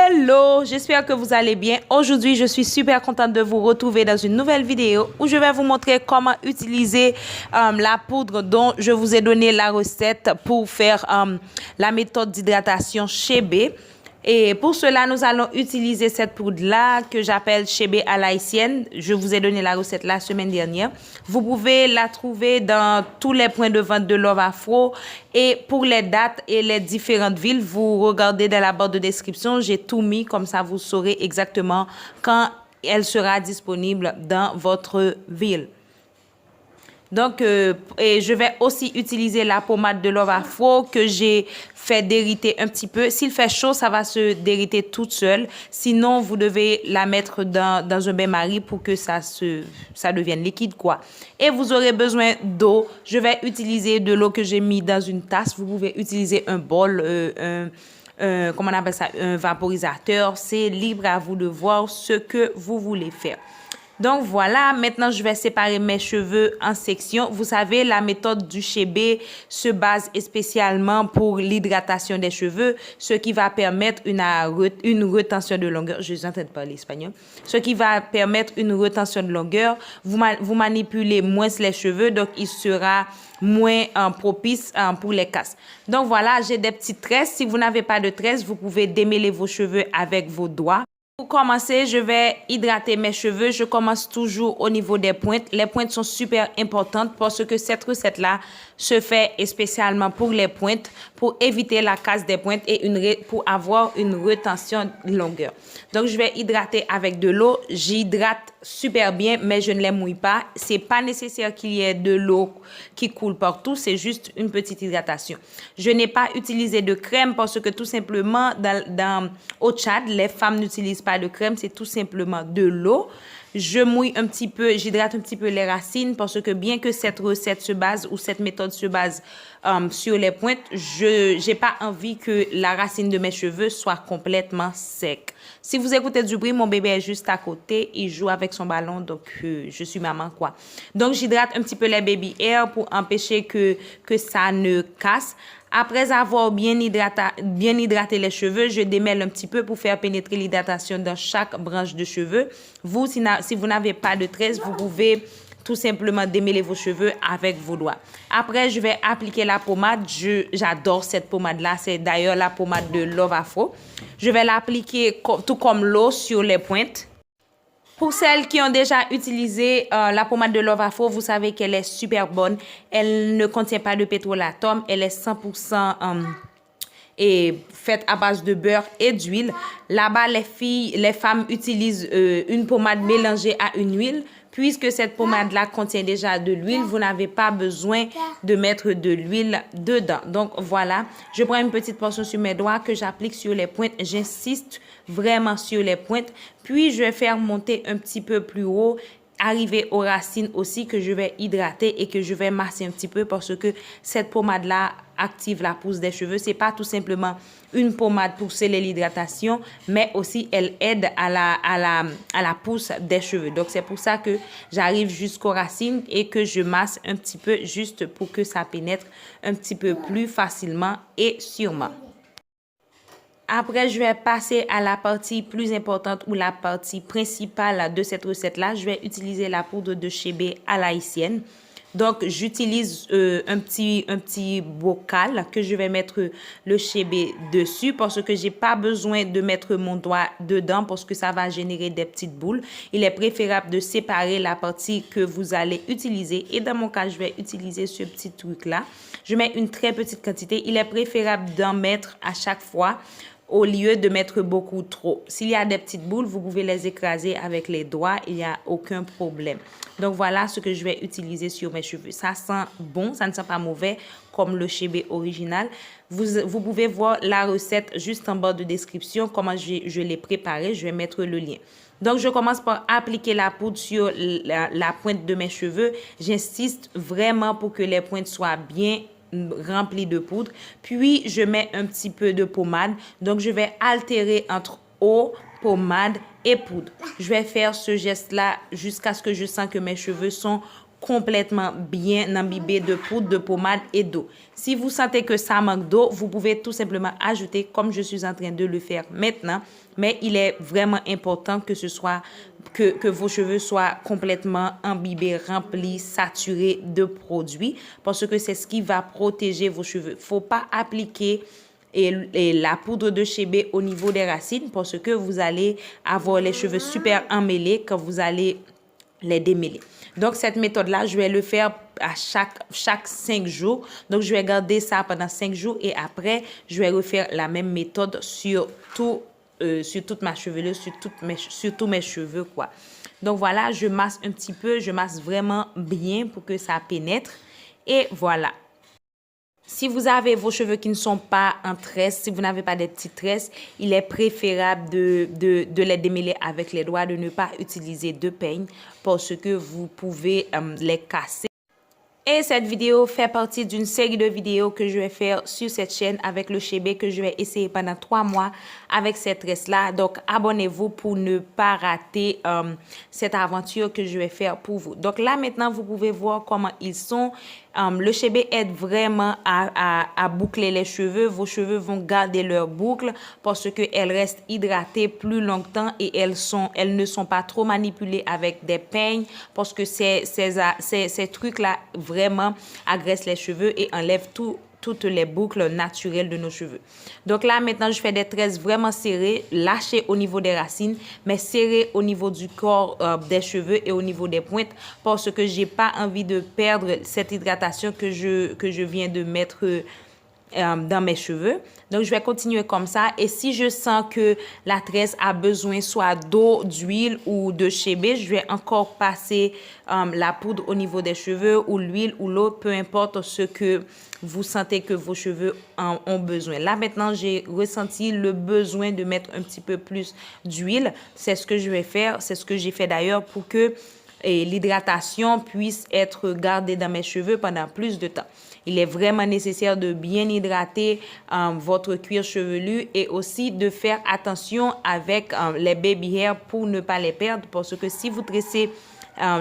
Hello, j'espère que vous allez bien. Aujourd'hui, je suis super contente de vous retrouver dans une nouvelle vidéo où je vais vous montrer comment utiliser la poudre dont je vous ai donné la recette pour faire la méthode d'hydratation Chébé. Et pour cela, nous allons utiliser cette poudre-là que j'appelle Chébé à l'haïtienne. Je vous ai donné la recette la semaine dernière. Vous pouvez la trouver dans tous les points de vente de Love Afro. Et pour les dates et les différentes villes, vous regardez dans la barre de description. J'ai tout mis, comme ça vous saurez exactement quand elle sera disponible dans votre ville. Donc, et je vais aussi utiliser la pommade de Love Afro que j'ai fait dériter un petit peu. S'il fait chaud, ça va se dériter toute seule. Sinon, vous devez la mettre dans un bain-marie pour que ça devienne liquide, quoi. Et vous aurez besoin d'eau. Je vais utiliser de l'eau que j'ai mis dans une tasse. Vous pouvez utiliser un bol, comment on appelle ça, un vaporisateur. C'est libre à vous de voir ce que vous voulez faire. Donc voilà, maintenant je vais séparer mes cheveux en sections. Vous savez, la méthode du Chébé se base spécialement pour l'hydratation des cheveux, ce qui va permettre une rétention de longueur. Je suis en train de parler espagnol. Ce qui va permettre une rétention de longueur. Vous manipulez moins les cheveux, donc il sera moins propice pour les casses. Donc voilà, j'ai des petites tresses. Si vous n'avez pas de tresses, vous pouvez démêler vos cheveux avec vos doigts. Pour commencer, je vais hydrater mes cheveux. Je commence toujours au niveau des pointes. Les pointes sont super importantes parce que cette recette-là se fait spécialement pour les pointes, pour éviter la casse des pointes et pour avoir une rétention de longueur. Donc, je vais hydrater avec de l'eau. J'hydrate super bien, mais je ne les mouille pas. C'est pas nécessaire qu'il y ait de l'eau qui coule partout. C'est juste une petite hydratation. Je n'ai pas utilisé de crème parce que tout simplement, au Tchad, les femmes n'utilisent pas de crème. C'est tout simplement de l'eau. Je mouille un petit peu, j'hydrate un petit peu les racines parce que bien que cette recette se base ou cette méthode se base sur les pointes, je n'ai pas envie que la racine de mes cheveux soit complètement sec. Si vous écoutez du bruit, mon bébé est juste à côté, il joue avec son ballon, donc je suis maman quoi. Donc j'hydrate un petit peu les baby hair pour empêcher que ça ne casse. Après avoir bien hydraté les cheveux, je démêle un petit peu pour faire pénétrer l'hydratation dans chaque branche de cheveux. Vous, si vous n'avez pas de tresses, vous pouvez tout simplement démêler vos cheveux avec vos doigts. Après, je vais appliquer la pommade. J'adore cette pommade-là. C'est d'ailleurs la pommade de Love Afro. Je vais l'appliquer tout comme l'eau sur les pointes. Pour celles qui ont déjà utilisé la pommade de Love Afro, vous savez qu'elle est super bonne. Elle ne contient pas de pétrolatum. Elle est 100% faite à base de beurre et d'huile. Là-bas, les femmes utilisent une pommade mélangée à une huile. Puisque cette pommade-là contient déjà de l'huile, vous n'avez pas besoin de mettre de l'huile dedans. Donc voilà, je prends une petite portion sur mes doigts que j'applique sur les pointes. J'insiste vraiment sur les pointes. Puis je vais faire monter un petit peu plus haut, arriver aux racines aussi que je vais hydrater et que je vais masser un petit peu parce que cette pommade-là active la pousse des cheveux. C'est pas tout simplement une pommade pour sceller l'hydratation, mais aussi elle aide à la pousse des cheveux. Donc c'est pour ça que j'arrive jusqu'aux racines et que je masse un petit peu juste pour que ça pénètre un petit peu plus facilement et sûrement. Après, je vais passer à la partie plus importante ou la partie principale de cette recette-là. Je vais utiliser la poudre de Chébé à l'haïtienne. Donc, j'utilise un petit bocal que je vais mettre le Chébé dessus parce que j'ai pas besoin de mettre mon doigt dedans parce que ça va générer des petites boules. Il est préférable de séparer la partie que vous allez utiliser. Et dans mon cas, je vais utiliser ce petit truc-là. Je mets une très petite quantité. Il est préférable d'en mettre à chaque fois au lieu de mettre beaucoup trop. S'il y a des petites boules, vous pouvez les écraser avec les doigts, il n'y a aucun problème. Donc voilà ce que je vais utiliser sur mes cheveux. Ça sent bon, ça ne sent pas mauvais comme le Chébé original. Vous pouvez voir la recette juste en bas de description, comment je l'ai préparé, je vais mettre le lien. Donc je commence par appliquer la poudre sur la pointe de mes cheveux. J'insiste vraiment pour que les pointes soient bien rempli de poudre. Puis, je mets un petit peu de pommade. Donc, je vais altérer entre eau, pommade et poudre. Je vais faire ce geste-là jusqu'à ce que je sens que mes cheveux sont complètement bien imbibé de poudre, de pommade et d'eau. Si vous sentez que ça manque d'eau, vous pouvez tout simplement ajouter comme je suis en train de le faire maintenant. Mais il est vraiment important que ce soit que vos cheveux soient complètement imbibés, remplis, saturés de produits parce que c'est ce qui va protéger vos cheveux. Faut pas appliquer et la poudre de chébé au niveau des racines parce que vous allez avoir les cheveux super emmêlés quand vous allez les démêler. Donc, cette méthode-là, je vais le faire à chaque 5 jours. Donc, je vais garder ça pendant 5 jours et après, je vais refaire la même méthode sur toute ma chevelure, sur tous mes cheveux, quoi. Donc, voilà, je masse un petit peu, je masse vraiment bien pour que ça pénètre. Et voilà. Si vous avez vos cheveux qui ne sont pas en tresse, si vous n'avez pas des petites tresses, il est préférable de les démêler avec les doigts, de ne pas utiliser de peigne parce que vous pouvez les casser. Et cette vidéo fait partie d'une série de vidéos que je vais faire sur cette chaîne avec le chébé que je vais essayer pendant 3 mois avec cette tresse-là. Donc, abonnez-vous pour ne pas rater cette aventure que je vais faire pour vous. Donc là, maintenant, vous pouvez voir comment ils sont. Le chébé aide vraiment à boucler les cheveux. Vos cheveux vont garder leur boucle parce qu'elles restent hydratées plus longtemps et elles ne sont pas trop manipulées avec des peignes parce que ces trucs-là vraiment agressent les cheveux et enlèvent toutes les boucles naturelles de nos cheveux. Donc là, maintenant, je fais des tresses vraiment serrées, lâchées au niveau des racines, mais serrées au niveau du corps des cheveux et au niveau des pointes parce que j'ai pas envie de perdre cette hydratation que je viens de mettre dans mes cheveux. Donc, je vais continuer comme ça. Et si je sens que la tresse a besoin soit d'eau, d'huile ou de chébé, je vais encore passer la poudre au niveau des cheveux ou l'huile ou l'eau, peu importe ce que vous sentez que vos cheveux en ont besoin. Là, maintenant, j'ai ressenti le besoin de mettre un petit peu plus d'huile. C'est ce que je vais faire. C'est ce que j'ai fait d'ailleurs pour que l'hydratation puisse être gardée dans mes cheveux pendant plus de temps. Il est vraiment nécessaire de bien hydrater votre cuir chevelu et aussi de faire attention avec les baby hair pour ne pas les perdre parce que si vous tressez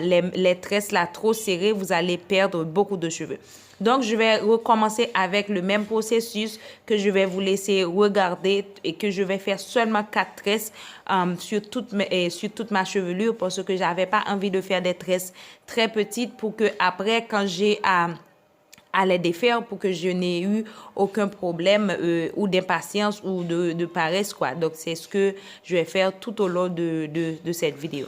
les tresses là trop serrées, vous allez perdre beaucoup de cheveux. Donc, je vais recommencer avec le même processus que je vais vous laisser regarder et que je vais faire seulement 4 tresses sur toute ma chevelure parce que j'avais pas envie de faire des tresses très petites pour que après, quand j'ai à les défaire pour que je n'ai eu aucun problème ou d'impatience ou de paresse, quoi. Donc, c'est ce que je vais faire tout au long de cette vidéo.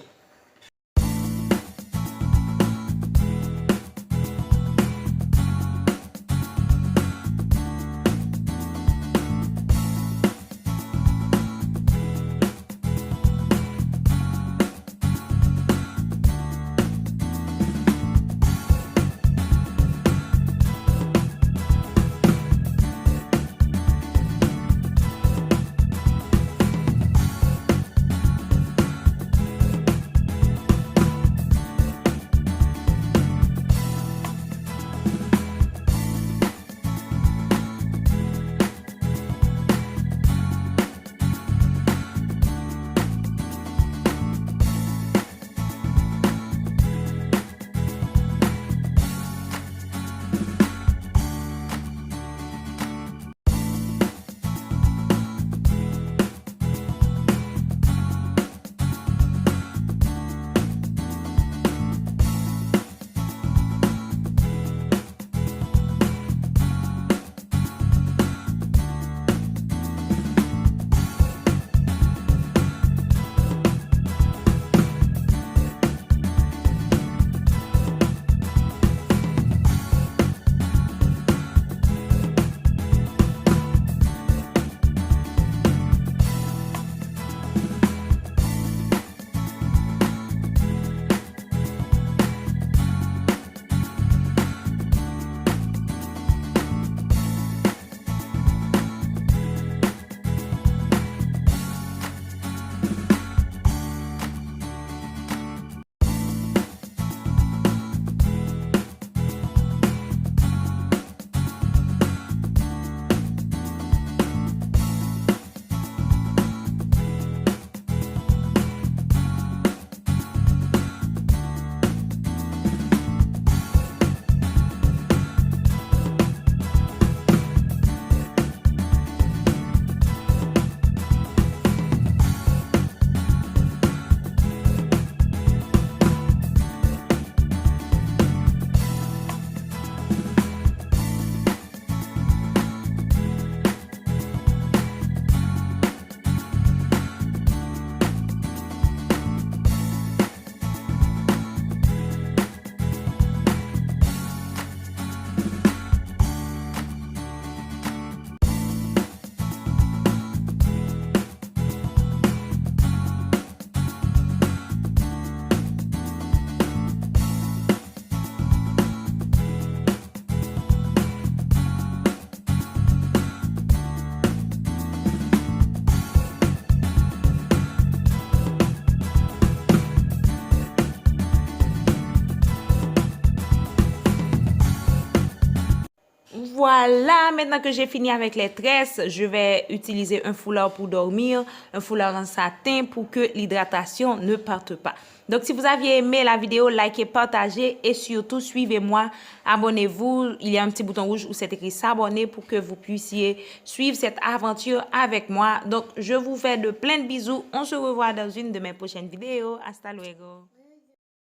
Voilà, maintenant que j'ai fini avec les tresses, je vais utiliser un foulard pour dormir, un foulard en satin pour que l'hydratation ne parte pas. Donc, si vous aviez aimé la vidéo, likez, partagez et surtout, suivez-moi, abonnez-vous. Il y a un petit bouton rouge où c'est écrit s'abonner pour que vous puissiez suivre cette aventure avec moi. Donc, je vous fais de plein de bisous. On se revoit dans une de mes prochaines vidéos. Hasta luego.